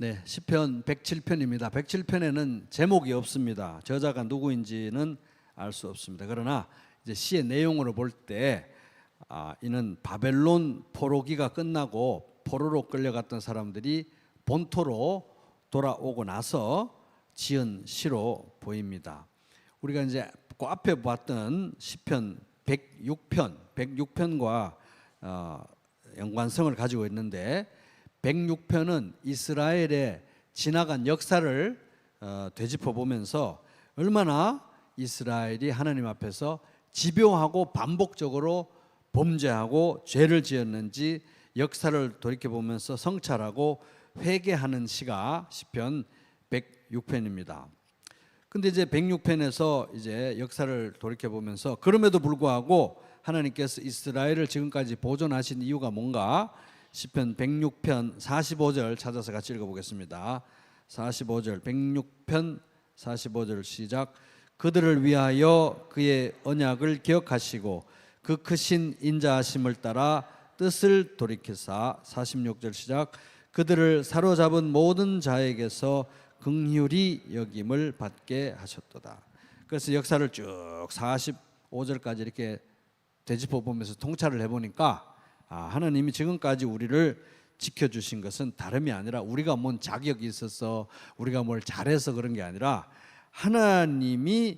네, 시편 107편입니다. 107편에는 제목이 없습니다. 저자가 누구인지는 알 수 없습니다. 그러나 이제 시의 내용으로 볼 때 이는 바벨론 포로기가 끝나고 포로로 끌려갔던 사람들이 본토로 돌아오고 나서 지은 시로 보입니다. 우리가 이제 그 앞에 봤던 시편 106편과 연관성을 가지고 있는데 106편은 이스라엘의 지나간 역사를 되짚어 보면서 얼마나 이스라엘이 하나님 앞에서 집요하고 반복적으로 범죄하고 죄를 지었는지 역사를 돌이켜 보면서 성찰하고 회개하는 시가 시편 106편입니다. 근데 이제 106편에서 이제 역사를 돌이켜 보면서 그럼에도 불구하고 하나님께서 이스라엘을 지금까지 보존하신 이유가 뭔가 시편 106편 45절 찾아서 같이 읽어보겠습니다. 45절 106편 45절 시작. 그들을 위하여 그의 언약을 기억하시고 그 크신 인자하심을 따라 뜻을 돌이키사 46절 시작. 그들을 사로잡은 모든 자에게서 긍휼히 여김을 받게 하셨도다. 그래서 역사를 쭉 45절까지 이렇게 되짚어 보면서 통찰을 해보니까 하나님이 지금까지 우리를 지켜주신 것은 다름이 아니라 우리가 뭔 자격이 있어서 우리가 뭘 잘해서 그런 게 아니라 하나님이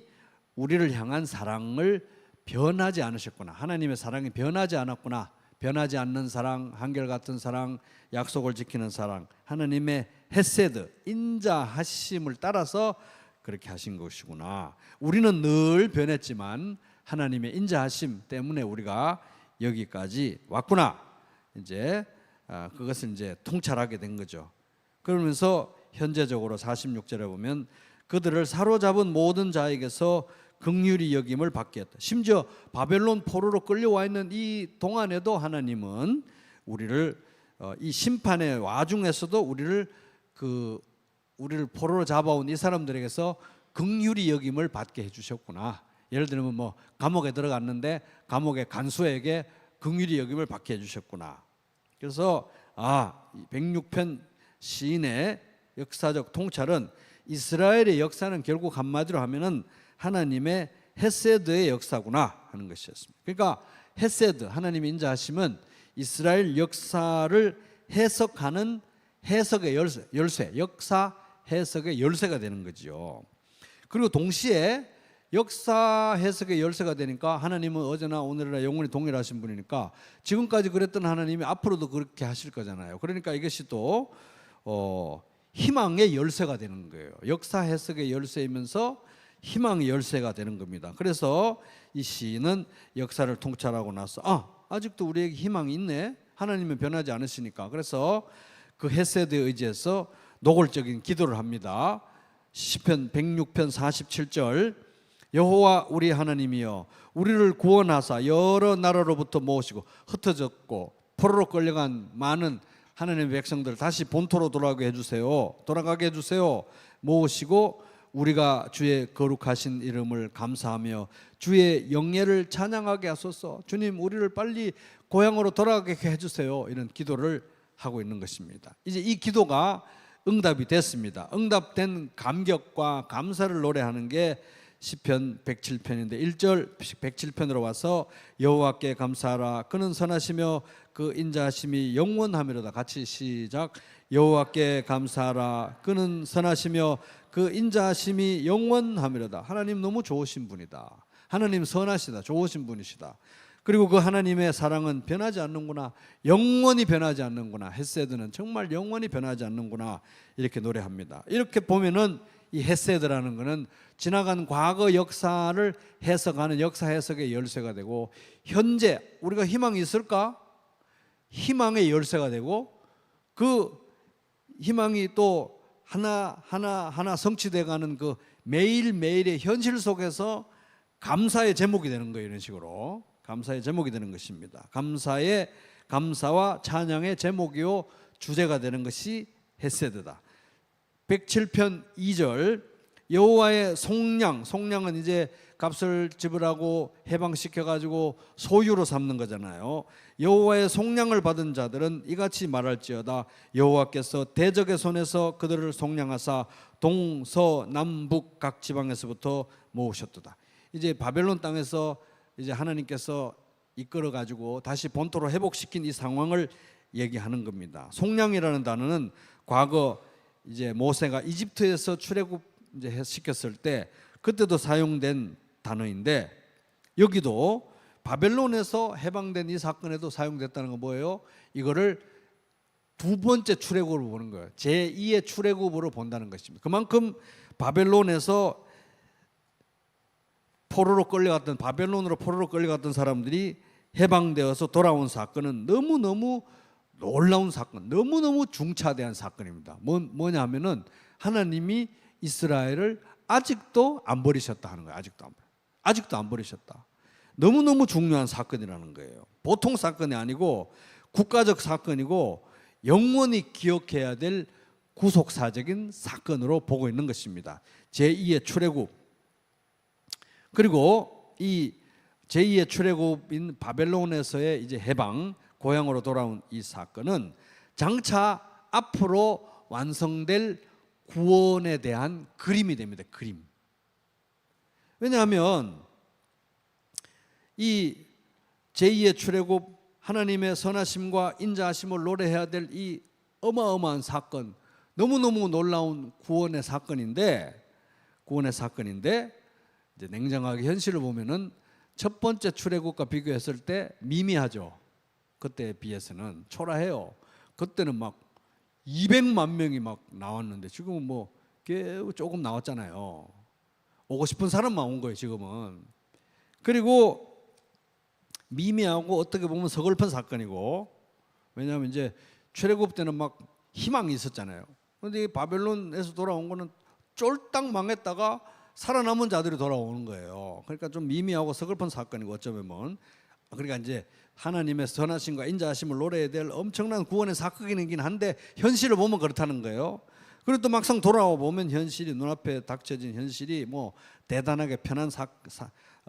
우리를 향한 사랑을 변하지 않으셨구나. 하나님의 사랑이 변하지 않았구나. 변하지 않는 사랑, 한결같은 사랑, 약속을 지키는 사랑, 하나님의 헤세드, 인자하심을 따라서 그렇게 하신 것이구나. 우리는 늘 변했지만 하나님의 인자하심 때문에 우리가 여기까지 왔구나. 이제 그것을 이제 통찰하게 된 거죠. 그러면서 현재적으로 46절에 보면 그들을 사로잡은 모든 자에게서 긍휼히 여김을 받게 했다. 심지어 바벨론 포로로 끌려와 있는 이 동안에도 하나님은 우리를 이 심판의 와중에서도 우리를 포로로 잡아온 이 사람들에게서 긍휼히 여김을 받게 해주셨구나. 예를 들면 뭐 감옥에 들어갔는데 감옥의 간수에게 긍휼히 여김을 받게 해주셨구나. 그래서 106편 시인의 역사적 통찰은 이스라엘의 역사는 결국 한마디로 하면은 하나님의 헤세드의 역사구나 하는 것이었습니다. 그러니까 헤세드, 하나님의 인자하심은 이스라엘 역사를 해석하는 해석의 열쇠, 역사 해석의 열쇠가 되는 거죠. 그리고 동시에 역사 해석의 열쇠가 되니까 하나님은 어제나 오늘이나 영원히 동일하신 분이니까 지금까지 그랬던 하나님이 앞으로도 그렇게 하실 거잖아요. 그러니까 이것이 또 희망의 열쇠가 되는 거예요. 역사 해석의 열쇠이면서 희망의 열쇠가 되는 겁니다. 그래서 이 시인은 역사를 통찰하고 나서 아직도 우리에게 희망이 있네. 하나님은 변하지 않으시니까. 그래서 그 헤세드에 의지해서 노골적인 기도를 합니다. 시편 106편 47절 여호와 우리 하나님이여 우리를 구원하사 여러 나라로부터 모으시고 흩어졌고 포로로 끌려간 많은 하나님의 백성들 다시 본토로 돌아가게 해주세요. 모으시고 우리가 주의 거룩하신 이름을 감사하며 주의 영예를 찬양하게 하소서. 주님 우리를 빨리 고향으로 돌아가게 해주세요. 이런 기도를 하고 있는 것입니다. 이제 이 기도가 응답이 됐습니다. 응답된 감격과 감사를 노래하는 게 시편 107편인데 1절 107편으로 와서 여호와께 감사하라 그는 선하시며 그 인자하심이 영원하미로다. 같이 시작. 여호와께 감사하라 그는 선하시며 그 인자하심이 영원하미로다. 하나님 너무 좋으신 분이다. 하나님 선하시다. 좋으신 분이시다. 그리고 그 하나님의 사랑은 변하지 않는구나. 영원히 변하지 않는구나. 헤세드는 정말 영원히 변하지 않는구나. 이렇게 노래합니다. 이렇게 보면은 이 헤세드라는 것은 지나간 과거 역사를 해석하는 역사 해석의 열쇠가 되고 현재 우리가 희망이 있을까? 희망의 열쇠가 되고 그 희망이 또 하나 성취돼가는 그 매일매일의 현실 속에서 감사의 제목이 되는 거예요. 이런 식으로 감사의 제목이 되는 것입니다. 감사와 찬양의 제목이요 주제가 되는 것이 헤세드다. 107편 2절 여호와의 송량은 이제 값을 지불하고 해방시켜 가지고 소유로 삼는 거잖아요. 여호와의 속량을 받은 자들은 이같이 말할지어다. 여호와께서 대적의 손에서 그들을 속량하사 동서남북 각 지방에서부터 모으셨도다. 이제 바벨론 땅에서 이제 하나님께서 이끌어 가지고 다시 본토로 회복시킨 이 상황을 얘기하는 겁니다. 속량이라는 단어는 과거 이제 모세가 이집트에서 출애굽 이제 시켰을 때 그때도 사용된 단어인데, 여기도 바벨론에서 해방된 이 사건에도 사용됐다는 건 뭐예요? 이거를 두 번째 출애굽으로 보는 거예요. 제2의 출애굽으로 본다는 것입니다. 그만큼 바벨론에서 바벨론으로 포로로 끌려갔던 사람들이 해방되어서 돌아온 사건은 너무너무 놀라운 사건, 너무너무 중차대한 사건입니다. 뭐냐 하면은 하나님이 이스라엘을 아직도 안 버리셨다 하는 거예요. 아직도 안 버리셨다. 너무너무 중요한 사건이라는 거예요. 보통 사건이 아니고 국가적 사건이고 영원히 기억해야 될 구속사적인 사건으로 보고 있는 것입니다. 제2의 출애굽. 그리고 이 제2의 출애굽인 바벨론에서의 이제 해방, 고향으로 돌아온 이 사건은 장차 앞으로 완성될 구원에 대한 그림이 됩니다. 그림. 왜냐하면 이 제2의 출애굽, 하나님의 선하심과 인자하심을 노래해야 될 이 어마어마한 사건, 너무너무 놀라운 구원의 사건인데 이제 냉정하게 현실을 보면은 첫 번째 출애굽과 비교했을 때 미미하죠. 그때에 비해서는 초라해요. 그때는 막 200만 명이 막 나왔는데 지금은 뭐 조금 나왔잖아요. 오고 싶은 사람만 온 거예요, 지금은. 그리고 미미하고 어떻게 보면 서글픈 사건이고, 왜냐하면 이제 출애굽 때는 막 희망이 있었잖아요. 그런데 바벨론에서 돌아온 거는 쫄딱 망했다가 살아남은 자들이 돌아오는 거예요. 그러니까 좀 미미하고 서글픈 사건이고, 어쩌면 그러니까 이제 하나님의 선하심과 인자하심을 노래해야 될 엄청난 구원의 사건이긴 한데 현실을 보면 그렇다는 거예요. 그리고 또 막상 돌아와 보면 현실이, 눈앞에 닥쳐진 현실이 뭐 대단하게 편한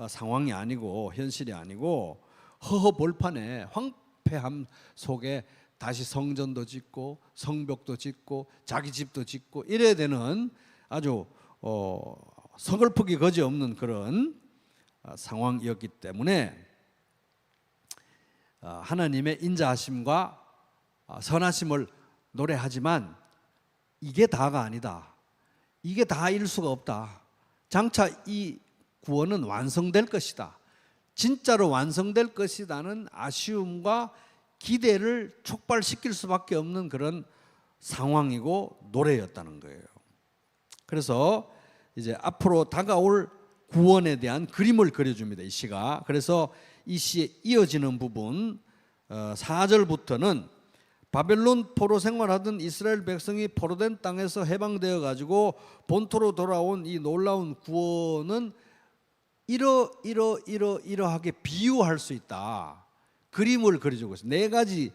상황이 아니고, 현실이 아니고 허허벌판에 황폐함 속에 다시 성전도 짓고 성벽도 짓고 자기 집도 짓고 이래야 되는 아주 서글프기 거지없는 그런 상황이었기 때문에 하나님의 인자하심과 선하심을 노래하지만 이게 다가 아니다. 이게 다일 수가 없다. 장차 이 구원은 완성될 것이다. 진짜로 완성될 것이라는 아쉬움과 기대를 촉발시킬 수밖에 없는 그런 상황이고 노래였다는 거예요. 그래서 이제 앞으로 다가올 구원에 대한 그림을 그려줍니다, 이 시가. 그래서 이 시에 이어지는 부분 4절부터는 바벨론 포로 생활하던 이스라엘 백성이 포로된 땅에서 해방되어 가지고 본토로 돌아온 이 놀라운 구원은 이러하게 비유할 수 있다. 그림을 그려주고 있어요. 네 가지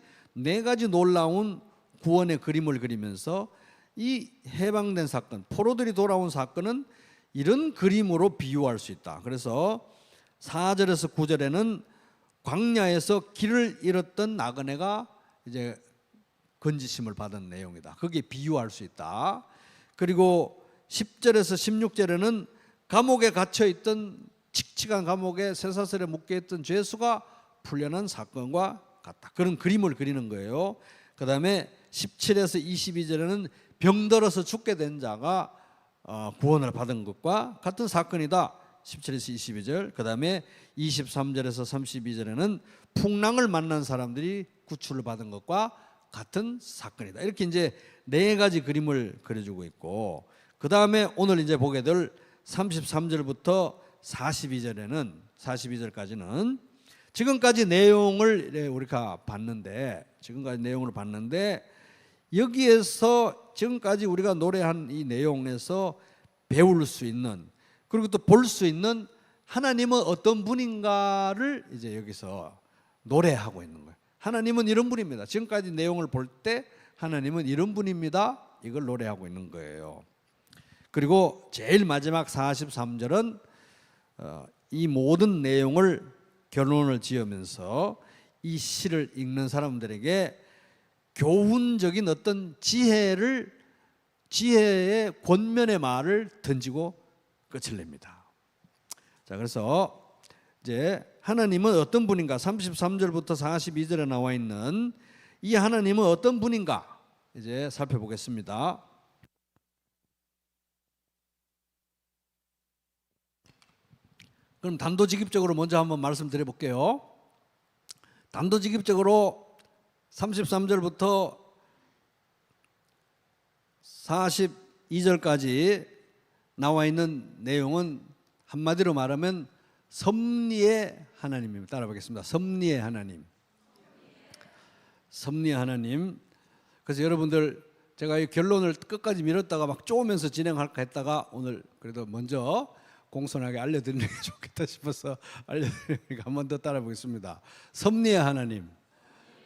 놀라운 구원의 그림을 그리면서 이 해방된 사건, 포로들이 돌아온 사건은 이런 그림으로 비유할 수 있다. 그래서 4절에서 9절에는 광야에서 길을 잃었던 나그네가 이제 건지심을 받은 내용이다. 그게 비유할 수 있다. 그리고 10절에서 16절에는 감옥에 갇혀 있던, 칙칙한 감옥에 쇠사슬에 묶여 있던 죄수가 풀려난 사건과 같다. 그런 그림을 그리는 거예요. 그 다음에 17에서 22절에는 병들어서 죽게 된 자가 구원을 받은 것과 같은 사건이다. 17에서 22절. 그 다음에 23절에서 32절에는 풍랑을 만난 사람들이 구출을 받은 것과 같은 사건이다. 이렇게 이제 네 가지 그림을 그려주고 있고, 그 다음에 오늘 이제 보게 될 33절부터 42절까지는 지금까지 내용을 우리가 봤는데, 여기에서 지금까지 우리가 노래한 이 내용에서 배울 수 있는, 그리고 또 볼 수 있는 하나님은 어떤 분인가를 이제 여기서 노래하고 있는 거예요. 하나님은 이런 분입니다. 지금까지 내용을 볼 때 하나님은 이런 분입니다. 이걸 노래하고 있는 거예요. 그리고 제일 마지막 43절은 이 모든 내용을 결론을 지으면서 이 시를 읽는 사람들에게 교훈적인 어떤 지혜의 권면의 말을 던지고 끝을 냅니다. 자, 그래서 이제 하나님은 어떤 분인가? 33절부터 42절에 나와 있는 이 하나님은 어떤 분인가? 이제 살펴보겠습니다. 그럼 단도직입적으로 먼저 한번 말씀드려 볼게요. 단도직입적으로 33절부터 42절까지 나와 있는 내용은 한마디로 말하면 섭리의 하나님입니다. 따라보겠습니다. 섭리의 하나님. 섭리의 하나님. 그래서 여러분들 제가 이 결론을 끝까지 미뤘다가 막 쪼으면서 진행할까 했다가 오늘 그래도 먼저 공손하게 알려드리는 게 좋겠다 싶어서 알려드리니까 한 번 더 따라보겠습니다. 섭리의 하나님.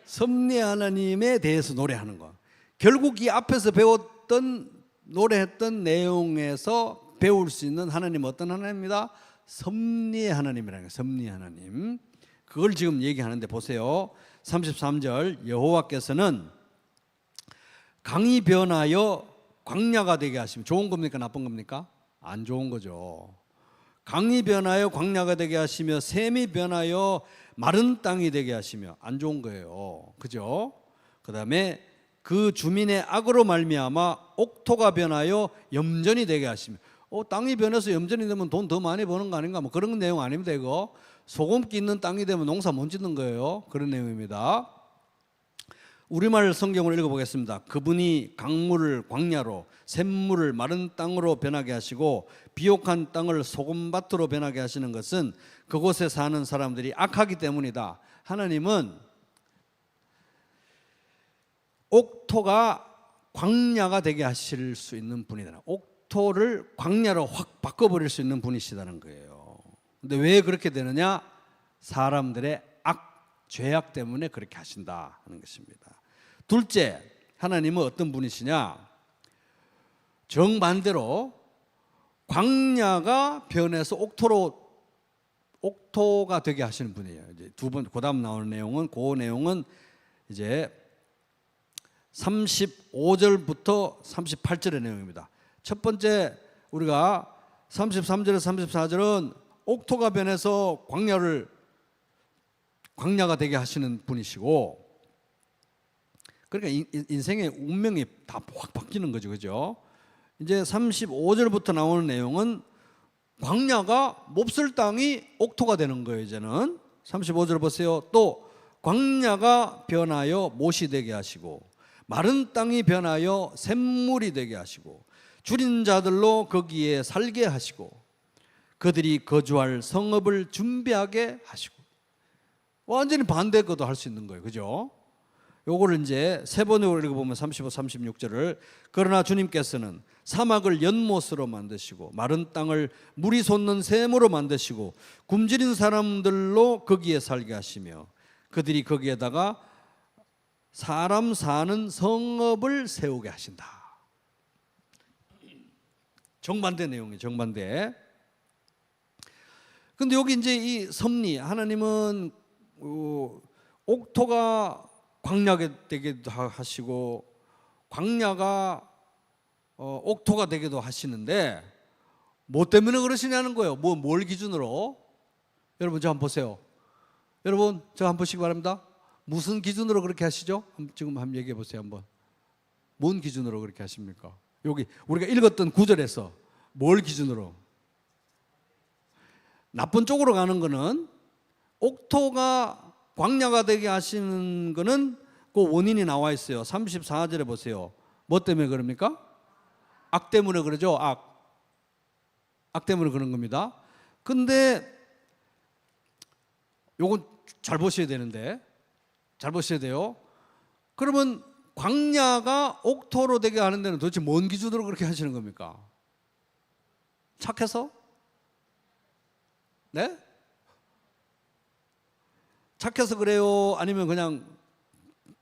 섭리의 하나님에 대해서 노래하는 거. 결국 이 앞에서 배웠던 노래했던 내용에서 배울 수 있는 하나님 어떤 하나님입니다? 섭리의 하나님이라는 거예요. 섭리의 하나님. 그걸 지금 얘기하는데 보세요. 33절 여호와께서는 강이 변하여 광야가 되게 하시면 좋은 겁니까? 나쁜 겁니까? 안 좋은 거죠. 강이 변하여 광야가 되게 하시며 샘이 변하여 마른 땅이 되게 하시며 안 좋은 거예요. 그죠? 그 다음에 그 주민의 악으로 말미암아 옥토가 변하여 염전이 되게 하시며 땅이 변해서 염전이 되면 돈 더 많이 버는 거 아닌가? 뭐 그런 내용 아닙니다. 이거 소금기 있는 땅이 되면 농사 못 짓는 거예요. 그런 내용입니다. 우리말 성경을 읽어보겠습니다. 그분이 강물을 광야로 샘물을 마른 땅으로 변하게 하시고 비옥한 땅을 소금밭으로 변하게 하시는 것은 그곳에 사는 사람들이 악하기 때문이다. 하나님은 옥토가 광야가 되게 하실 수 있는 분이다. 옥토를 광야로 확 바꿔버릴 수 있는 분이시다는 거예요. 근데 왜 그렇게 되느냐? 사람들의 죄악 때문에 그렇게 하신다 하는 것입니다. 둘째, 하나님은 어떤 분이시냐? 정반대로 광야가 변해서 옥토가 되게 하시는 분이에요. 이제 두 번, 그다음 나오는 내용은 그 내용은 이제 35절부터 38절의 내용입니다. 첫 번째 우리가 33절에서 34절은 옥토가 변해서 광야가 되게 하시는 분이시고, 그러니까 인생의 운명이 다 확 바뀌는 거죠. 그죠? 이제 35절부터 나오는 내용은 광야가 몹쓸 땅이 옥토가 되는 거예요. 이제는 35절 보세요. 또 광야가 변하여 못이 되게 하시고 마른 땅이 변하여 샘물이 되게 하시고 줄인 자들로 거기에 살게 하시고 그들이 거주할 성읍을 준비하게 하시고. 완전히 반대의 것도 할 수 있는 거예요. 그죠? 요거를 이제 세 번으로 읽어보면 35, 36절을 그러나 주님께서는 사막을 연못으로 만드시고 마른 땅을 물이 솟는 샘으로 만드시고 굶주린 사람들로 거기에 살게 하시며 그들이 거기에다가 사람 사는 성읍을 세우게 하신다. 정반대 내용이에요. 정반대. 근데 여기 이제 이 섭리, 하나님은 옥토가 광야가 되기도 하시고 광야가 옥토가 되기도 하시는데 뭐 때문에 그러시냐는 거예요. 뭘 기준으로? 여러분 저 한번 보세요. 여러분 저 한번 보시기 바랍니다. 무슨 기준으로 그렇게 하시죠? 지금 한번 얘기해 보세요. 한번. 뭔 기준으로 그렇게 하십니까? 여기 우리가 읽었던 구절에서 뭘 기준으로? 나쁜 쪽으로 가는 거는 옥토가 광야가 되게 하시는 거는 그 원인이 나와 있어요. 34절에 보세요. 뭐 때문에 그럽니까? 악 때문에 그러죠. 악 때문에 그런 겁니다. 근데 요건 잘 보셔야 되는데, 잘 보셔야 돼요. 그러면 광야가 옥토로 되게 하는 데는 도대체 뭔 기준으로 그렇게 하시는 겁니까? 착해서? 네? 착해서 그래요? 아니면 그냥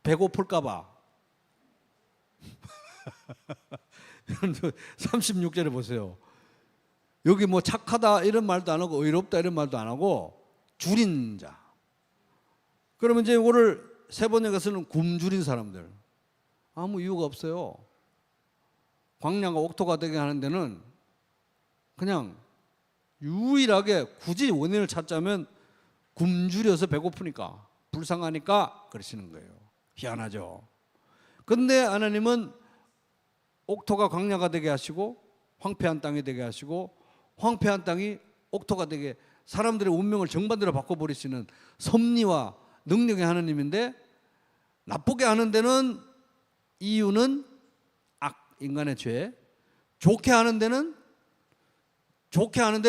배고플까 봐? 36절에 보세요. 여기 뭐 착하다 이런 말도 안 하고 의롭다 이런 말도 안 하고 줄인 자. 그러면 이제 이거를 세 번째 것은 굶주린 사람들. 아무 이유가 없어요. 광야가 옥토가 되게 하는 데는 그냥 유일하게 굳이 원인을 찾자면 굶주려서 배고프니까 불쌍하니까 그러시는 거예요. 희한하죠. 그런데 하나님은 옥토가 광야가 되게 하시고 황폐한 땅이 되게 하시고 황폐한 땅이 옥토가 되게 사람들의 운명을 정반대로 바꿔버리시는 섭리와 능력의 하나님인데 나쁘게 하는 데는 이유는 악, 인간의 죄. 좋게 하는 데는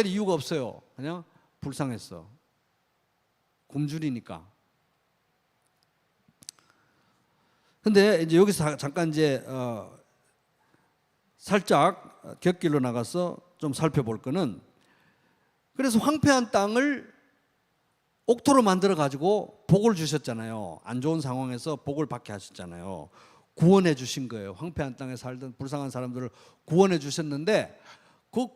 이유가 없어요. 그냥 불쌍했어. 굶주리니까. 근데 이제 여기서 잠깐 이제 살짝 곁길로 나가서 좀 살펴볼 거는, 그래서 황폐한 땅을 옥토로 만들어 가지고 복을 주셨잖아요. 안 좋은 상황에서 복을 받게 하셨잖아요. 구원해 주신 거예요. 황폐한 땅에 살던 불쌍한 사람들을 구원해 주셨는데, 그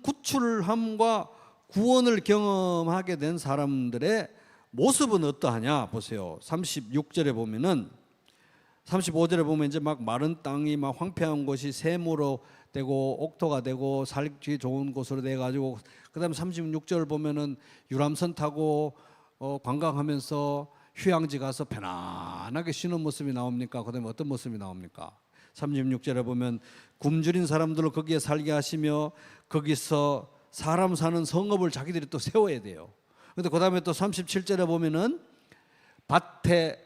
구출함과 구원을 경험하게 된 사람들의 모습은 어떠하냐 보세요. 36절에 보면은, 35절에 보면 이제 막 마른 땅이 막 황폐한 곳이 샘으로 되고 옥토가 되고 살기 좋은 곳으로 돼 가지고, 그다음에 36절 보면은 유람선 타고 관광하면서 휴양지 가서 편안하게 쉬는 모습이 나옵니까? 그다음에 어떤 모습이 나옵니까? 36절에 보면 굶주린 사람들을 거기에 살게 하시며 거기서 사람 사는 성읍을 자기들이 또 세워야 돼요. 근데 그다음에 또 37절에 보면은 밭에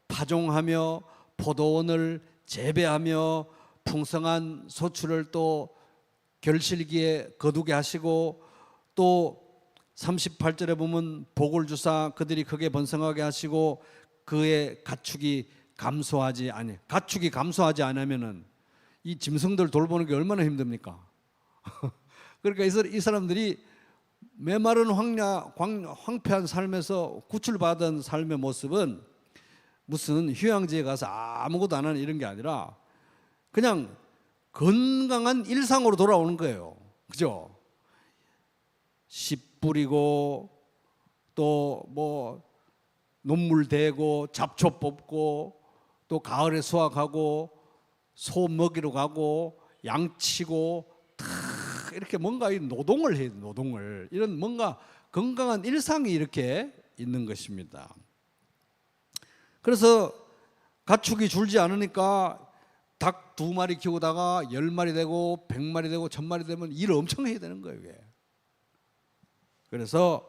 파종하며 포도원을 재배하며 풍성한 소출을 또 결실기에 거두게 하시고, 또 38절에 보면 복을 주사 그들이 크게 번성하게 하시고 그의 가축이 감소하지 않으면은 이 짐승들 돌보는 게 얼마나 힘듭니까? 그러니까 이 사람들이 메마른 황폐한 삶에서 구출받은 삶의 모습은 무슨 휴양지에 가서 아무것도 안 하는 이런 게 아니라 그냥 건강한 일상으로 돌아오는 거예요. 그죠? 씨 뿌리고 또 뭐 논물 대고 잡초 뽑고 또 가을에 수확하고 소 먹이러 가고 양 치고 다 이렇게 뭔가 노동을 해요. 노동을. 이런 뭔가 건강한 일상이 이렇게 있는 것입니다. 그래서 가축이 줄지 않으니까 닭 2마리 키우다가 10마리 되고 100마리 되고 1000마리 되면 일을 엄청 해야 되는 거예요. 이게. 그래서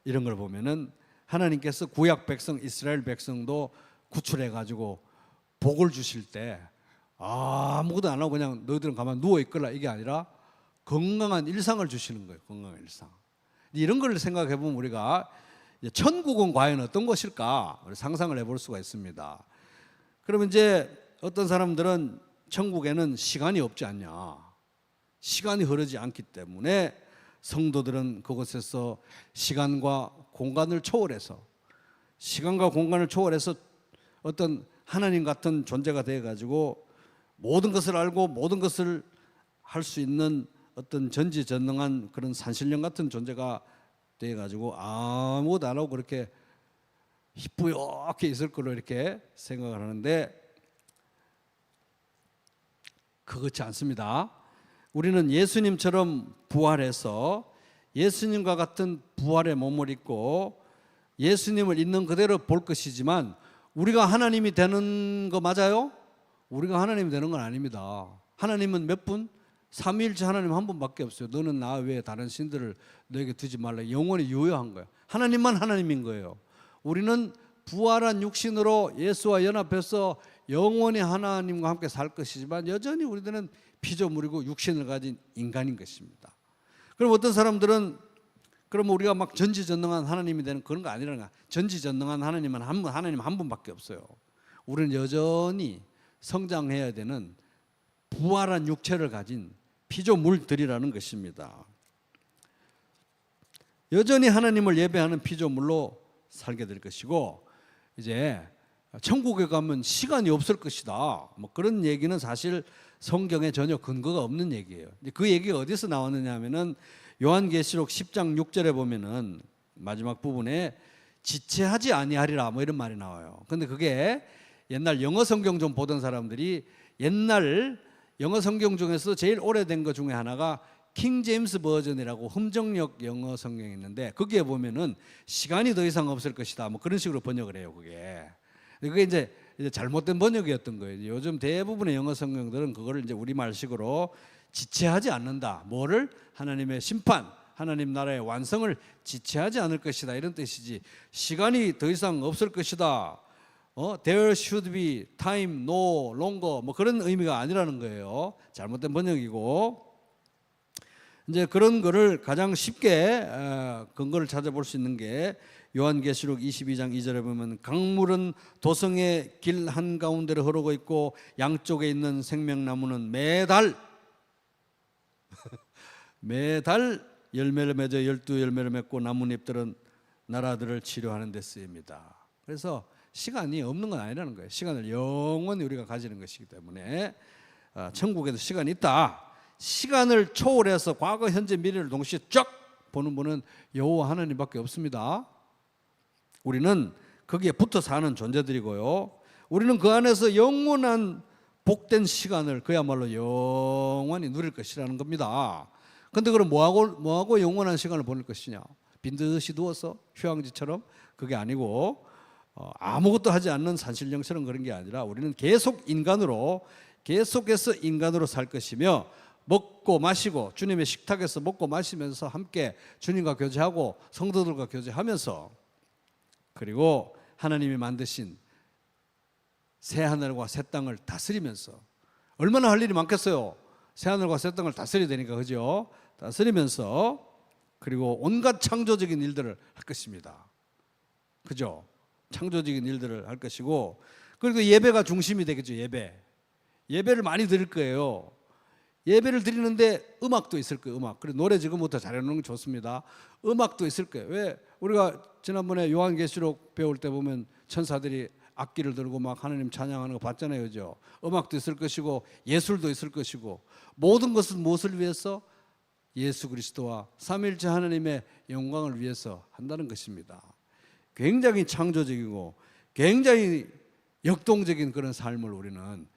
이런 걸 보면은 하나님께서 구약 백성 이스라엘 백성도 구출해 가지고 복을 주실 때 아무것도 안 하고 그냥 너희들은 가만 누워 있거라 이게 아니라 건강한 일상을 주시는 거예요. 건강한 일상. 이런 걸 생각해 보면 우리가 천국은 과연 어떤 것일까 우리 상상을 해볼 수가 있습니다. 그러면 이제 어떤 사람들은 천국에는 시간이 없지 않냐, 시간이 흐르지 않기 때문에 성도들은 그곳에서 시간과 공간을 초월해서 어떤 하나님 같은 존재가 되어 가지고 모든 것을 알고 모든 것을 할 수 있는 어떤 전지전능한 그런 산신령 같은 존재가 되어 가지고 아무것도 안 하고 그렇게 희뿌옇게 있을 거로 이렇게 생각을 하는데 그렇지 않습니다. 우리는 예수님처럼 부활해서 예수님과 같은 부활의 몸을 입고 예수님을 있는 그대로 볼 것이지만 우리가 하나님이 되는 거 맞아요? 우리가 하나님이 되는 건 아닙니다. 하나님은 몇 분? 삼위일체 하나님 한 분밖에 없어요. 너는 나 외에 다른 신들을 너에게 두지 말라. 영원히 유효한 거예요. 하나님만 하나님인 거예요. 우리는 부활한 육신으로 예수와 연합해서 영원히 하나님과 함께 살 것이지만 여전히 우리들은 피조물이고 육신을 가진 인간인 것입니다. 그럼 어떤 사람들은 그러면 우리가 막 전지전능한 하나님이 되는 그런 거 아니라는 거야. 전지전능한 하나님 한 분밖에 없어요. 우리는 여전히 성장해야 되는 부활한 육체를 가진 피조물들이라는 것입니다. 여전히 하나님을 예배하는 피조물로 살게 될 것이고, 이제 천국에 가면 시간이 없을 것이다. 뭐 그런 얘기는 사실 성경에 전혀 근거가 없는 얘기예요. 그 얘기가 어디서 나왔느냐 하면은 요한계시록 10장 6절에 보면은 마지막 부분에 지체하지 아니하리라 뭐 이런 말이 나와요. 근데 그게 옛날 영어 성경 좀 보던 사람들이 옛날 영어 성경 중에서 제일 오래된 것 중에 하나가 킹 제임스 버전이라고 흠정역 영어 성경이 있는데 거기에 보면은 시간이 더 이상 없을 것이다 뭐 그런 식으로 번역을 해요. 그게 이제 잘못된 번역이었던 거예요. 요즘 대부분의 영어 성경들은 그거를 이제 우리말식으로 지체하지 않는다. 뭐를? 하나님의 심판, 하나님 나라의 완성을 지체하지 않을 것이다 이런 뜻이지 시간이 더 이상 없을 것이다. There should be time no longer 뭐 그런 의미가 아니라는 거예요. 잘못된 번역이고 이제 그런 거를 가장 쉽게 근거를 찾아볼 수 있는 게 요한계시록 22장 2절에 보면 강물은 도성의 길 한가운데로 흐르고 있고 양쪽에 있는 생명나무는 매달 열매를 맺어 12열매를 맺고 나뭇잎들은 나라들을 치료하는 데 쓰입니다. 그래서 시간이 없는 건 아니라는 거예요. 시간을 영원히 우리가 가지는 것이기 때문에 천국에도 시간이 있다. 시간을 초월해서 과거, 현재, 미래를 동시에 쫙 보는 분은 여호와 하나님밖에 없습니다. 우리는 거기에 붙어 사는 존재들이고요. 우리는 그 안에서 영원한 복된 시간을 그야말로 영원히 누릴 것이라는 겁니다. 근데 그럼 뭐하고 영원한 시간을 보낼 것이냐? 빈듯이 누워서 휴양지처럼? 그게 아니고 아무것도 하지 않는 산신령처럼 그런 게 아니라 우리는 계속해서 인간으로 살 것이며 먹고 마시고 주님의 식탁에서 먹고 마시면서 함께 주님과 교제하고 성도들과 교제하면서 그리고 하나님이 만드신 새 하늘과 새 땅을 다스리면서 얼마나 할 일이 많겠어요. 새 하늘과 새 땅을 다스려야 되니까 그죠? 다스리면서 그리고 온갖 창조적인 일들을 할 것입니다. 그죠? 창조적인 일들을 할 것이고 그리고 예배가 중심이 되겠죠. 예배를 많이 드릴 거예요. 예배를 드리는데 음악도 있을 거예요. 음악. 그리고 노래 지금부터 잘해놓는 게 좋습니다. 음악도 있을 거예요. 왜? 우리가 지난번에 요한계시록 배울 때 보면 천사들이 악기를 들고 막 하나님 찬양하는 거 봤잖아요. 그죠? 음악도 있을 것이고 예술도 있을 것이고 모든 것은 무엇을 위해서? 예수 그리스도와 삼위일체 하나님의 영광을 위해서 한다는 것입니다. 굉장히 창조적이고 굉장히 역동적인 그런 삶을 우리는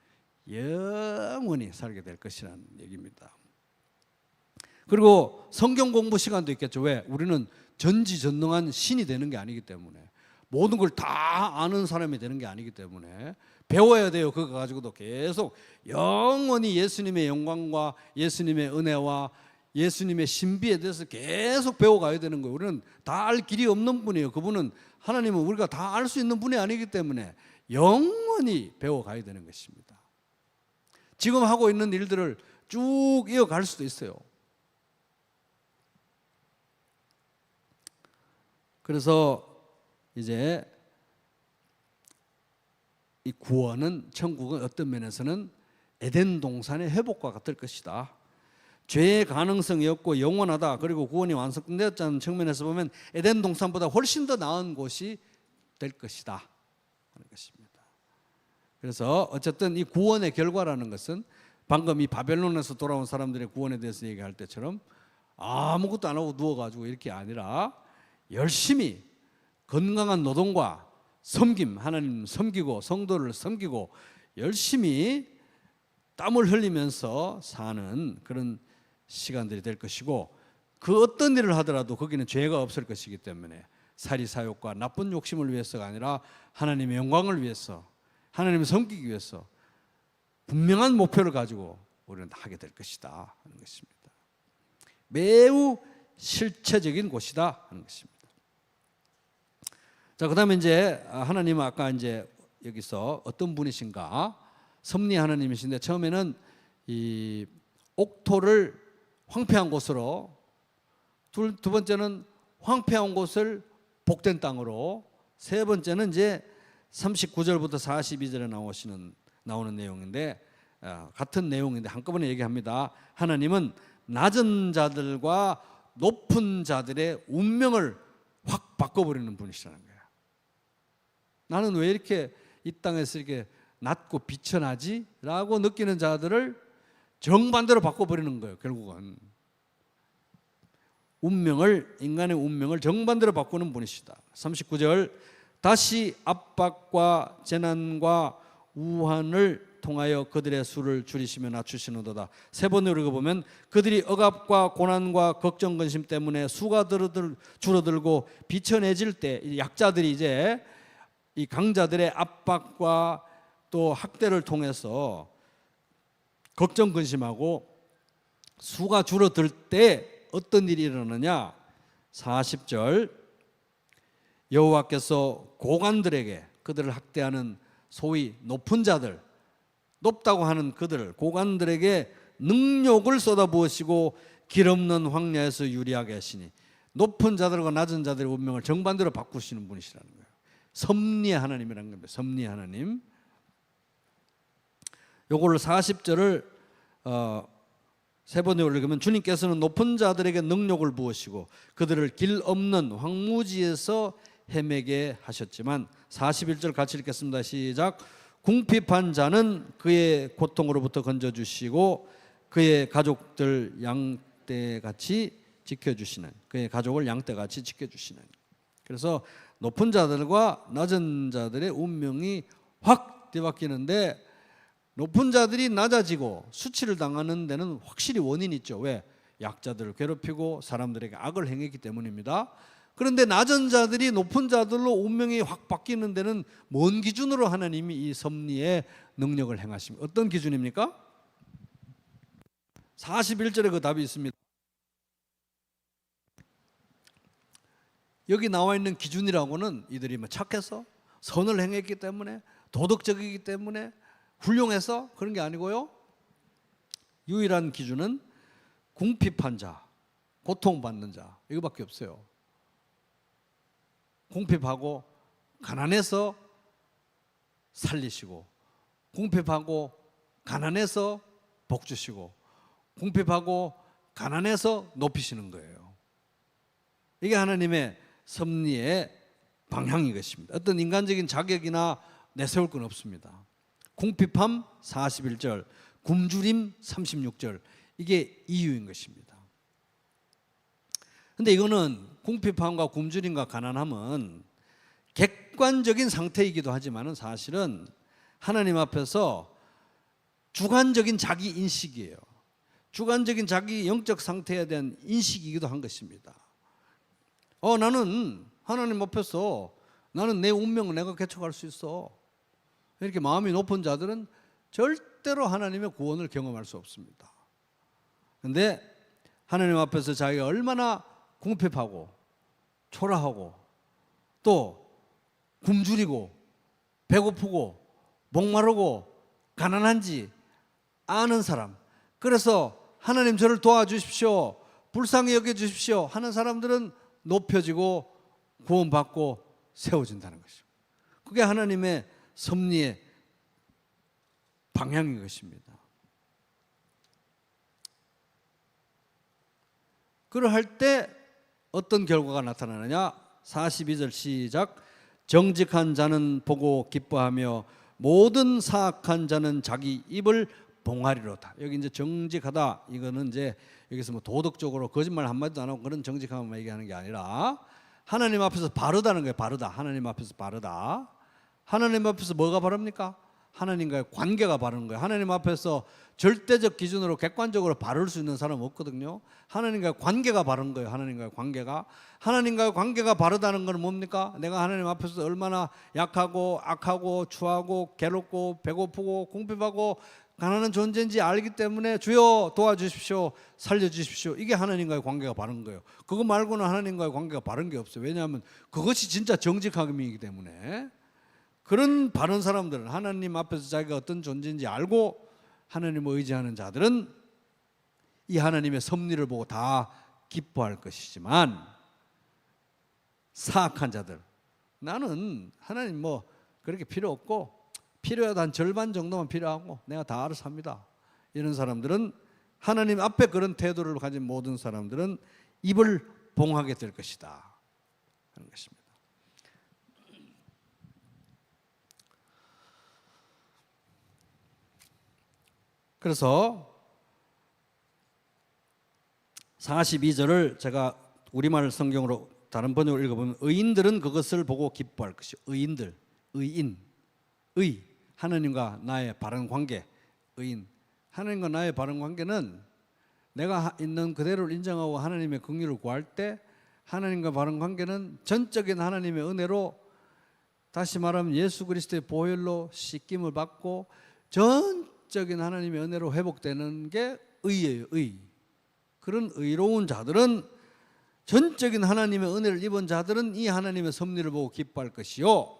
영원히 살게 될 것이라는 얘기입니다. 그리고 성경 공부 시간도 있겠죠. 왜? 우리는 전지전능한 신이 되는 게 아니기 때문에 모든 걸 다 아는 사람이 되는 게 아니기 때문에 배워야 돼요. 그거 가지고도 계속 영원히 예수님의 영광과 예수님의 은혜와 예수님의 신비에 대해서 계속 배워가야 되는 거예요. 우리는 다 알 길이 없는 분이에요. 그분은 하나님은 우리가 다 알 수 있는 분이 아니기 때문에 영원히 배워가야 되는 것입니다. 지금 하고 있는 일들을 쭉 이어갈 수도 있어요. 그래서 이제 이 구원은 천국은 어떤 면에서는 에덴 동산의 회복과 같을 것이다. 죄의 가능성이 없고 영원하다. 그리고 구원이 완성되었다는 측면에서 보면 에덴 동산보다 훨씬 더 나은 곳이 될 것이다 하는 것입니다. 그래서 어쨌든 이 구원의 결과라는 것은 방금 이 바벨론에서 돌아온 사람들의 구원에 대해서 얘기할 때처럼 아무것도 안 하고 누워가지고 이렇게 아니라 열심히 건강한 노동과 섬김, 하나님 섬기고 성도를 섬기고 열심히 땀을 흘리면서 사는 그런 시간들이 될 것이고 그 어떤 일을 하더라도 거기는 죄가 없을 것이기 때문에 사리사욕과 나쁜 욕심을 위해서가 아니라 하나님의 영광을 위해서 하나님을 섬기기 위해서 분명한 목표를 가지고 우리는 하게 될 것이다 하는 것입니다. 매우 실체적인 곳이다 하는 것입니다. 자, 그다음에 이제 하나님은 아까 이제 여기서 어떤 분이신가? 섭리 하나님이신데 처음에는 이 옥토를 황폐한 곳으로 두 번째는 황폐한 곳을 복된 땅으로 세 번째는 이제 39절부터 42절에 나오는 내용인데 같은 내용인데 한꺼번에 얘기합니다. 하나님은 낮은 자들과 높은 자들의 운명을 확 바꿔버리는 분이시라는 거예요. 나는 왜 이렇게 이 땅에서 이렇게 낮고 비천하지라고 느끼는 자들을 정반대로 바꿔버리는 거예요. 결국은 인간의 운명을 정반대로 바꾸는 분이시다. 39절, 다시 압박과 재난과 우환을 통하여 그들의 수를 줄이시며 낮추시는도다. 세 번으로 읽어보면 그들이 억압과 고난과 걱정 근심 때문에 수가 줄어들고 비천해질 때 약자들이 이제 이 강자들의 압박과 또 학대를 통해서 걱정 근심하고 수가 줄어들 때 어떤 일이 일어나느냐. 40절, 여호와께서 고관들에게, 그들을 학대하는 소위 높은 자들, 높다고 하는 그들 고관들에게 능욕을 쏟아부으시고 길 없는 황야에서 유리하게 하시니, 높은 자들과 낮은 자들의 운명을 정반대로 바꾸시는 분이시라는 거예요. 섭리의 하나님이라는 겁니다. 섭리의 하나님. 요거를 40절을 세 번에 올리면 주님께서는 높은 자들에게 능력을 부으시고 그들을 길 없는 황무지에서 헤매게 하셨지만, 41절 같이 읽겠습니다. 시작. 궁핍한 자는 그의 고통으로부터 건져주시고 그의 가족들 양떼같이 지켜주시는, 그의 가족을 양떼같이 지켜주시는. 그래서 높은 자들과 낮은 자들의 운명이 확 뒤바뀌는데, 높은 자들이 낮아지고 수치를 당하는 데는 확실히 원인이 있죠. 왜? 약자들을 괴롭히고 사람들에게 악을 행했기 때문입니다. 그런데 낮은 자들이 높은 자들로 운명이 확 바뀌는 데는 뭔 기준으로 하나님이 이 섭리의 능력을 행하십니까? 어떤 기준입니까? 41절에 그 답이 있습니다. 여기 나와 있는 기준이라고는 이들이 뭐 착해서 선을 행했기 때문에 도덕적이기 때문에 훌륭해서 그런 게 아니고요. 유일한 기준은 궁핍한 자, 고통받는 자, 이거밖에 없어요. 궁핍하고 가난해서 살리시고, 궁핍하고 가난해서 복 주시고, 궁핍하고 가난해서 높이시는 거예요. 이게 하나님의 섭리의 방향인 것입니다. 어떤 인간적인 자격이나 내세울 건 없습니다. 궁핍함 41절, 굶주림 36절, 이게 이유인 것입니다. 근데 이거는 궁핍함과 굶주림과 가난함은 객관적인 상태이기도 하지만 사실은 하나님 앞에서 주관적인 자기 인식이에요. 주관적인 자기 영적 상태에 대한 인식이기도 한 것입니다. 나는 하나님 앞에서 나는 내 운명을 내가 개척할 수 있어. 이렇게 마음이 높은 자들은 절대로 하나님의 구원을 경험할 수 없습니다. 그런데 하나님 앞에서 자기가 얼마나 궁핍하고 초라하고 또 굶주리고 배고프고 목마르고 가난한지 아는 사람, 그래서 하나님 저를 도와주십시오, 불쌍히 여겨주십시오 하는 사람들은 높여지고 구원받고 세워진다는 것이죠. 그게 하나님의 섭리의 방향인 것입니다. 그럴 때 어떤 결과가 나타나느냐. 42절 시작. 정직한 자는 보고 기뻐하며 모든 사악한 자는 자기 입을 봉하리로다. 여기 이제 정직하다, 이거는 이제 여기서 뭐 도덕적으로 거짓말 한마디도 안 하고 그런 정직함만 얘기하는 게 아니라 하나님 앞에서 바르다는 거예요. 바르다. 하나님 앞에서 바르다. 하나님 앞에서 뭐가 바릅니까? 하나님과의 관계가 바른 거예요. 하나님 앞에서 절대적 기준으로 객관적으로 바를 수 있는 사람은 없거든요. 하나님과의 관계가 바른 거예요. 하나님과의 관계가 바르다는 건 뭡니까? 내가 하나님 앞에서 얼마나 약하고 악하고 추하고 괴롭고 배고프고 궁핍하고 가난한 존재인지 알기 때문에 주여 도와주십시오, 살려주십시오, 이게 하나님과의 관계가 바른 거예요. 그거 말고는 하나님과의 관계가 바른 게 없어요. 왜냐하면 그것이 진짜 정직함이기 때문에. 그런 바른 사람들은, 하나님 앞에서 자기가 어떤 존재인지 알고 하나님을 의지하는 자들은 이 하나님의 섭리를 보고 다 기뻐할 것이지만, 사악한 자들, 나는 하나님 뭐 그렇게 필요 없고 필요해도 한 절반 정도만 필요하고 내가 다 알아서 합니다, 이런 사람들은, 하나님 앞에 그런 태도를 가진 모든 사람들은 입을 봉하게 될 것이다 하는 것입니다. 그래서 42절을 제가 우리말 성경으로 다른 번역을 읽어보면 의인들은 그것을 보고 기뻐할 것이요. 의인들, 의인, 의, 하나님과 나의 바른 관계, 의인. 하나님과 나의 바른 관계는 내가 있는 그대로를 인정하고 하나님의 긍휼을 구할 때 하나님과 바른 관계는 전적인 하나님의 은혜로, 다시 말하면 예수 그리스도의 보혈로 씻김을 받고 전적인 하나님의 은혜로 회복되는 게 의예요. 의. 그런 의로운 자들은, 전적인 하나님의 은혜를 입은 자들은 이 하나님의 섭리를 보고 기뻐할 것이요,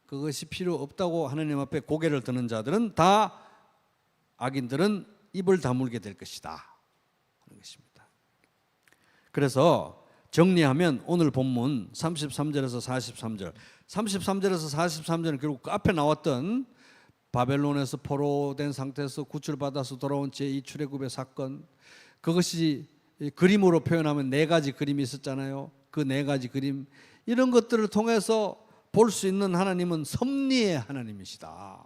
그것이 필요 없다고 하나님 앞에 고개를 드는 자들은, 다 악인들은 입을 다물게 될 것이다 하는 것입니다. 그래서 정리하면 오늘 본문 33절에서 43절, 33절에서 43절은 결국 그 앞에 나왔던 바벨론에서 포로된 상태에서 구출받아서 돌아온 제2 출애굽의 사건, 그것이 그림으로 표현하면 4가지 그림이 있었잖아요. 그 4가지 그림, 이런 것들을 통해서 볼 수 있는 하나님은 섭리의 하나님이시다.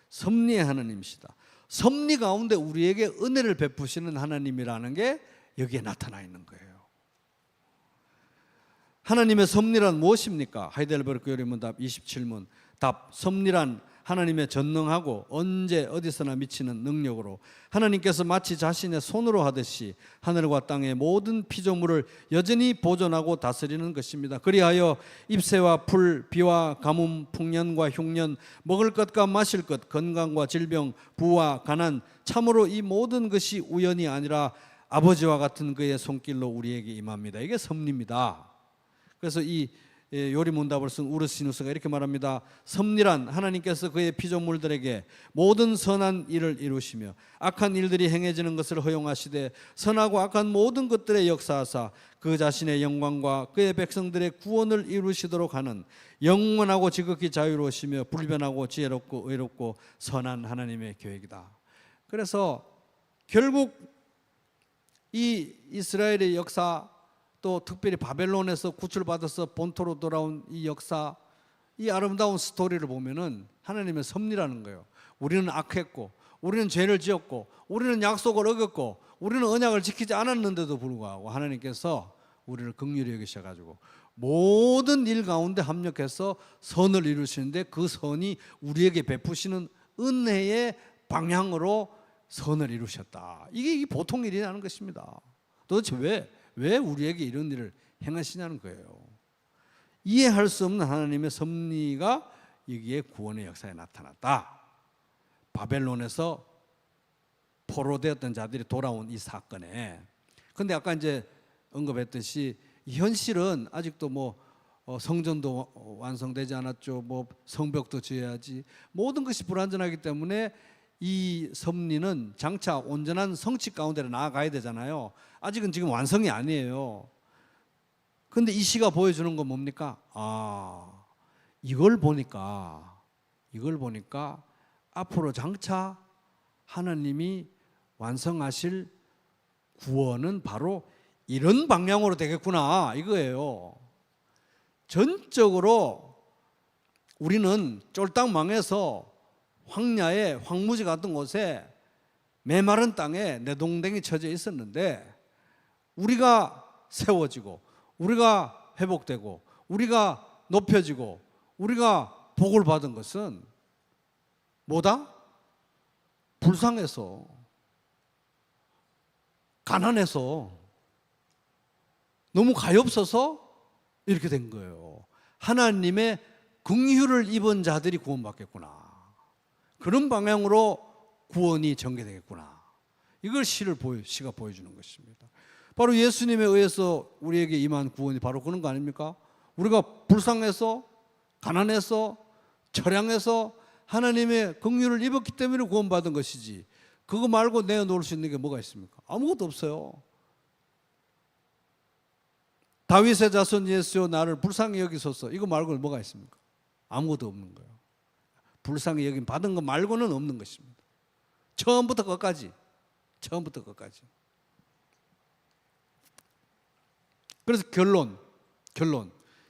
섭리의 하나님이시다. 섭리 가운데 우리에게 은혜를 베푸시는 하나님이라는 게 여기에 나타나 있는 거예요. 하나님의 섭리란 무엇입니까? 하이델베르크 요리문답 27문 답. 섭리란 하나님의 전능하고 언제 어디서나 미치는 능력으로 하나님께서 마치 자신의 손으로 하듯이 하늘과 땅의 모든 피조물을 여전히 보존하고 다스리는 것입니다. 그리하여 잎새와 풀, 비와 가뭄, 풍년과 흉년, 먹을 것과 마실 것, 건강과 질병, 부와 가난, 참으로 이 모든 것이 우연이 아니라 아버지와 같은 그의 손길로 우리에게 임합니다. 이게 섭리입니다. 그래서 이 요리문답을 쓴 우르시누스가 이렇게 말합니다. 섭리란 하나님께서 그의 피조물들에게 모든 선한 일을 이루시며 악한 일들이 행해지는 것을 허용하시되 선하고 악한 모든 것들에 역사하사 그 자신의 영광과 그의 백성들의 구원을 이루시도록 하는 영원하고 지극히 자유로우시며 불변하고 지혜롭고 의롭고 선한 하나님의 계획이다. 그래서 결국 이 이스라엘의 역사, 또 특별히 바벨론에서 구출받아서 본토로 돌아온 이 역사, 이 아름다운 스토리를 보면은 하나님의 섭리라는 거예요. 우리는 악했고, 우리는 죄를 지었고, 우리는 약속을 어겼고, 우리는 언약을 지키지 않았는데도 불구하고 하나님께서 우리를 긍휼히 여기셔가지고 모든 일 가운데 합력해서 선을 이루시는데, 그 선이 우리에게 베푸시는 은혜의 방향으로 선을 이루셨다. 이게 보통 일이 아닌 것입니다. 도대체 왜 우리에게 이런 일을 행하시냐는 거예요. 이해할 수 없는 하나님의 섭리가 여기에 구원의 역사에 나타났다. 바벨론에서 포로되었던 자들이 돌아온 이 사건에. 근데 아까 이제 언급했듯이 현실은 아직도 성전도 완성되지 않았죠. 성벽도 지어야지. 모든 것이 불완전하기 때문에 이 섭리는 장차 온전한 성취 가운데로 나아가야 되잖아요. 아직은 지금 완성이 아니에요. 그런데 이 시가 보여주는 건 뭡니까? 이걸 보니까 앞으로 장차 하나님이 완성하실 구원은 바로 이런 방향으로 되겠구나, 이거예요. 전적으로 우리는 쫄딱 망해서 황야에, 황무지 같은 곳에, 메마른 땅에 내동댕이 쳐져 있었는데, 우리가 세워지고, 우리가 회복되고, 우리가 높여지고, 우리가 복을 받은 것은 뭐다? 불쌍해서, 가난해서, 너무 가엾어서 이렇게 된 거예요. 하나님의 긍휼을 입은 자들이 구원받겠구나, 그런 방향으로 구원이 전개되겠구나, 이걸 시가 보여주는 것입니다. 바로 예수님에 의해서 우리에게 임한 구원이 바로 그런 거 아닙니까? 우리가 불쌍해서, 가난해서, 처량해서 하나님의 긍휼을 입었기 때문에 구원받은 것이지, 그거 말고 내어놓을 수 있는 게 뭐가 있습니까? 아무것도 없어요. 다윗의 자손 예수여 나를 불쌍히 여기소서, 이거 말고는 뭐가 있습니까? 아무것도 없는 거예요. 불쌍히 여김 받은 것 말고는 없는 것입니다. 처음부터 끝까지. 그래서 결론.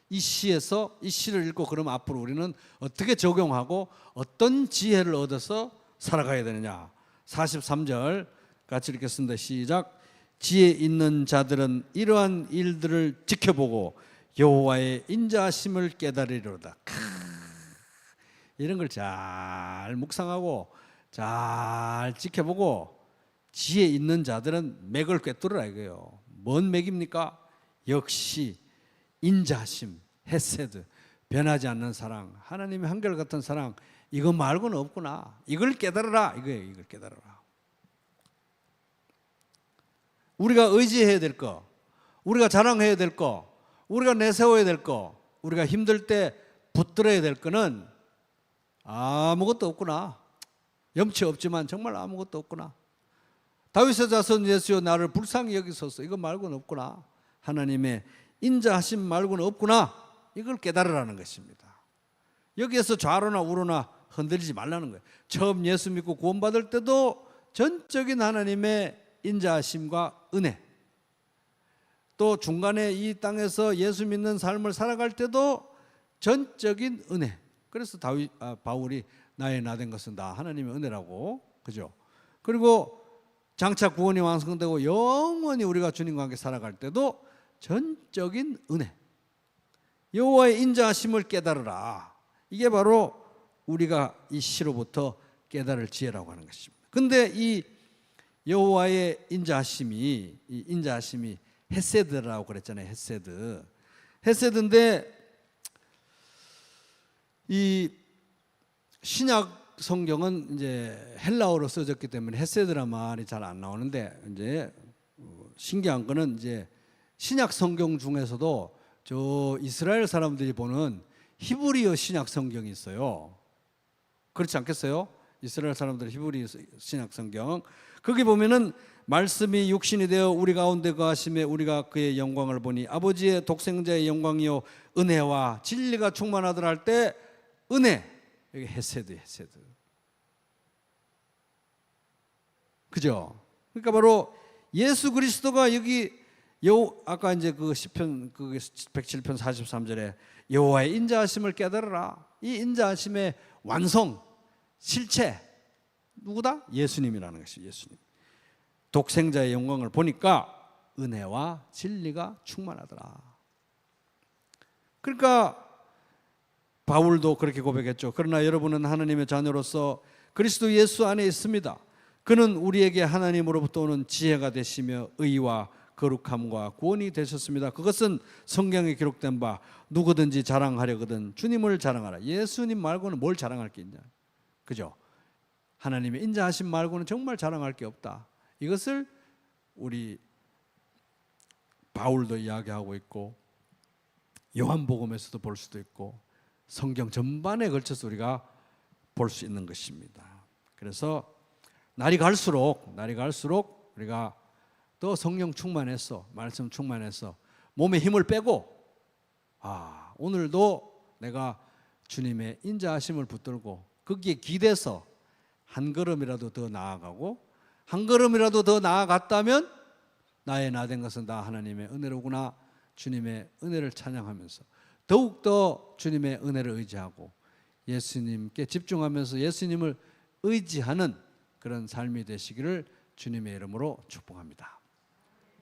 이 시를 읽고 그러면 앞으로 우리는 어떻게 적용하고 어떤 지혜를 얻어서 살아가야 되느냐? 43절 같이 읽겠습니다. 시작. 지혜 있는 자들은 이러한 일들을 지켜보고 여호와의 인자하심을 깨달으리로다. 이런 걸 잘 묵상하고 잘 지켜보고 지혜 있는 자들은 맥을 꿰뚫으라 이거예요. 뭔 맥입니까? 역시 인자하심, 헤세드, 변하지 않는 사랑, 하나님의 한결같은 사랑, 이거 말고는 없구나. 이걸 깨달으라 이거예요. 이걸 깨달으라. 우리가 의지해야 될 거, 우리가 자랑해야 될 거, 우리가 내세워야 될 거, 우리가 힘들 때 붙들어야 될 거는 아무것도 없구나. 염치 없지만 정말 아무것도 없구나. 다윗의 자손 예수여 나를 불쌍히 여기소서. 이거 말고는 없구나. 하나님의 인자하심 말고는 없구나. 이걸 깨달으라는 것입니다. 여기에서 좌로나 우로나 흔들리지 말라는 거예요. 처음 예수 믿고 구원받을 때도 전적인 하나님의 인자하심과 은혜, 또 중간에 이 땅에서 예수 믿는 삶을 살아갈 때도 전적인 은혜. 그래서 바울이 나의 나된 것은 다 하나님의 은혜라고, 그죠? 그리고 장차 구원이 완성되고 영원히 우리가 주님과 함께 살아갈 때도 전적인 은혜, 여호와의 인자하심을 깨달으라. 이게 바로 우리가 이 시로부터 깨달을 지혜라고 하는 것입니다. 근데 이 여호와의 인자하심이, 이 인자하심이 헤세드라고 그랬잖아요. 헤세드. 헤세드인데 이 신약 성경은 이제 헬라어로 써졌기 때문에 헤세드란 말이 잘 안 나오는데, 이제 신기한 거는 이제 신약 성경 중에서도 저 이스라엘 사람들이 보는 히브리어 신약 성경이 있어요. 그렇지 않겠어요? 이스라엘 사람들 히브리 신약 성경, 거기 보면은 말씀이 육신이 되어 우리 가운데 거하심에 우리가 그의 영광을 보니 아버지의 독생자의 영광이요 은혜와 진리가 충만하더라 할 때 은혜, 여기 헤세드, 헤세드, 그죠? 그러니까 바로 예수 그리스도가 여기 아까 이제 그 시편 107편 43절에 여호와의 인자하심을 깨달으라. 이 인자하심의 완성, 실체 누구다? 예수님이라는 것이죠. 예수님. 독생자의 영광을 보니까 은혜와 진리가 충만하더라. 그러니까 바울도 그렇게 고백했죠. 그러나 여러분은 하나님의 자녀로서 그리스도 예수 안에 있습니다. 그는 우리에게 하나님으로부터 오는 지혜가 되시며 의와 거룩함과 구원이 되셨습니다. 그것은 성경에 기록된 바 누구든지 자랑하려거든 주님을 자랑하라. 예수님 말고는 뭘 자랑할 게 있냐, 그죠? 하나님의 인자하심 말고는 정말 자랑할 게 없다. 이것을 우리 바울도 이야기하고 있고 요한복음에서도 볼 수도 있고 성경 전반에 걸쳐서 우리가 볼 수 있는 것입니다. 그래서 날이 갈수록 우리가 또 성령 충만해서, 말씀 충만해서 몸에 힘을 빼고, 오늘도 내가 주님의 인자하심을 붙들고 거기에 기대서 한 걸음이라도 더 나아가고, 한 걸음이라도 더 나아갔다면 나의 나된 것은 다 하나님의 은혜로구나. 주님의 은혜를 찬양하면서 더욱더 주님의 은혜를 의지하고 예수님께 집중하면서 예수님을 의지하는 그런 삶이 되시기를 주님의 이름으로 축복합니다.